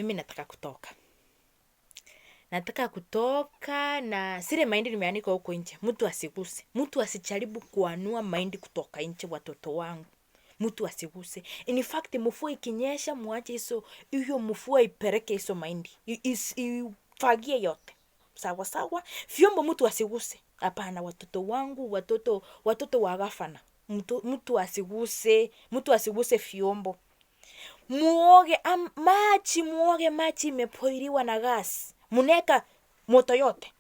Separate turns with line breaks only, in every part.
mimi nataka kutoka. Nataka kutoka na sile mahindi nimeanika huko nje. Mtu asiguse. Mtu asijaribu kuanua mahindi kutoka nje watoto wangu. Mtu asiguse. In fact mvua ikinyesha muache hiyo mvua ipeleke hizo mahindi. Ifagie yote. Sawa sawa. Vyombo mtu asiguse. Hapana watoto wangu, watoto wa gavana. Mtu asiguse vyombo. Muoge maji imepoiliwa na gas. Muneka moto yote.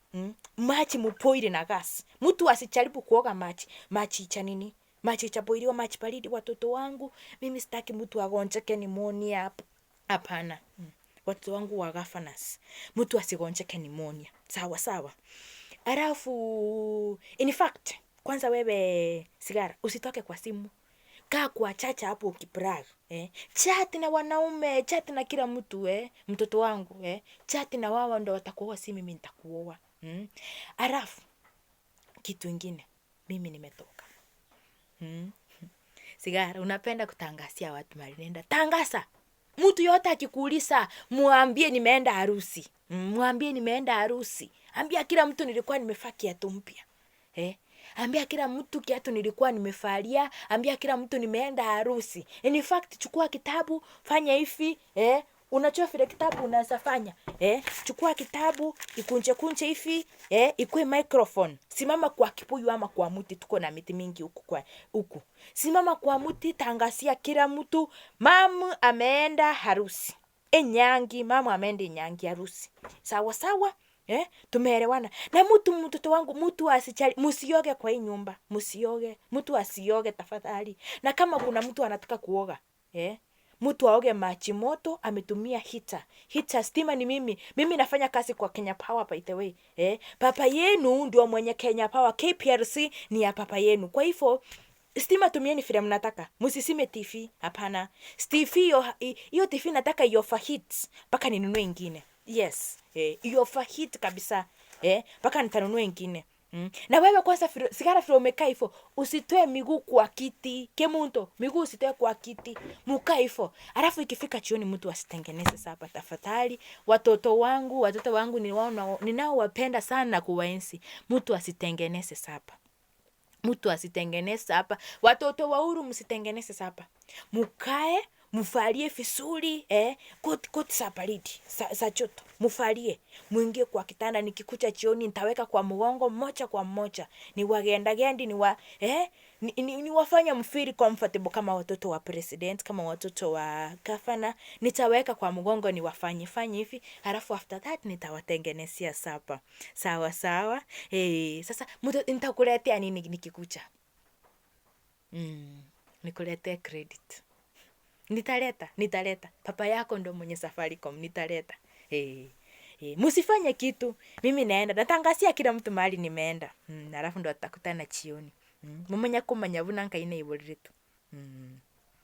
Maji mupoile na gas. Mtu asijaribu kuoga maji. Maji cha nini? Maji cha boiliwa, maji baridi watoto wangu. Mimi sitaki mtu agonjeke pneumonia. Hapana. Watoto wangu wa governors. Mtu asigonjeke pneumonia. Sawa sawa. Alafu in fact kwanza wewe Sigara usitoke kwa simu. Kaa kwa chacha hapo ukibrag. Chat na wanaume, chat na kila mtu mtoto wangu chat na wao ndio watakuoa, si mimi nitakuoa. Alafu kitu kingine mimi nimetoka. Sigara unapenda kutangazia watu mali nenda. Tangaza. Mtu yote akikuuliza muambie nimeenda harusi. Muambie nimeenda harusi. Ambia kila mtu nilikuwa nimevaa kiatu mpya. Ambia kila mtu kiatu nilikuwa nimevalia. Ambia kila mtu nimeenda harusi. In fact chukua kitabu, fanya hivi, unajua vile kitabu unaweza fanya. Chukua kitabu, ikunje hivi, ikue microphone. Simama kwa kipuyu ama kwa mti, tuko na miti mingi huku. Simama kwa mti, tangazia kila mtu mama ameenda harusi. Mama ameenda Nyangi harusi. Sawa sawa? Tumeelewana. Na mtoto wangu mtu asijali, msioge kwa hii nyumba. Msioge. Mtu asioge tafadhali. Na kama kuna mtu anataka kuoga, mtu aoge maji moto ametumia heater. Heater stima ni mimi. Mimi nafanya kazi kwa Kenya Power by the way. Papa yenu ndio mwenye Kenya Power. KPLC ni ya papa yenu. Kwa hivyo stima tumieni vile mnataka. Msisime TV. Hapana. Hiyo TV nataka overheat mpaka ninunue ingine. Yes. Overheat kabisa. Mpaka nitanunua ingine. Na wewe kwanza Sigara vile umekaa hivyo, usitoe miguu kwa kiti. Kemunto, miguu usitoe kwa kiti. Mukaa hivyo. Alafu ikifika jioni mtu asitengeneze sapa tafadhali. Watoto wangu ninaowapenda sana kuwaenzi. Mtu asitengeneze sapa. Mtu asitengeneze sapa. Watoto wa Uhuru msitengeneze sapa. Mukae, mufalie vizuri, koti za baridi, za joto. Mufalie, muingie kwa kitanda, nikikuja jioni nitaweka kwa mgongo moja kwa moja. Niwagendagendi niwafanya mfeel comfortable kama watoto wa president, kama watoto wa gavana. Nitaweka kwa mgongo niwafanye hivi, halafu after that nitawatengenezea sapa. Sawa sawa? Sasa nitakuletea nini nikikuja? Nikuletee credit. Nitaleta. Papa yako ndo mwenye Safaricom, nitaleta. Msifanye kitu. Mimi naenda. Natangazia kila mtu mahali nimeenda. Halafu ndo tutakutana jioni. Mumenya kumanya bunanka ine iboliritu.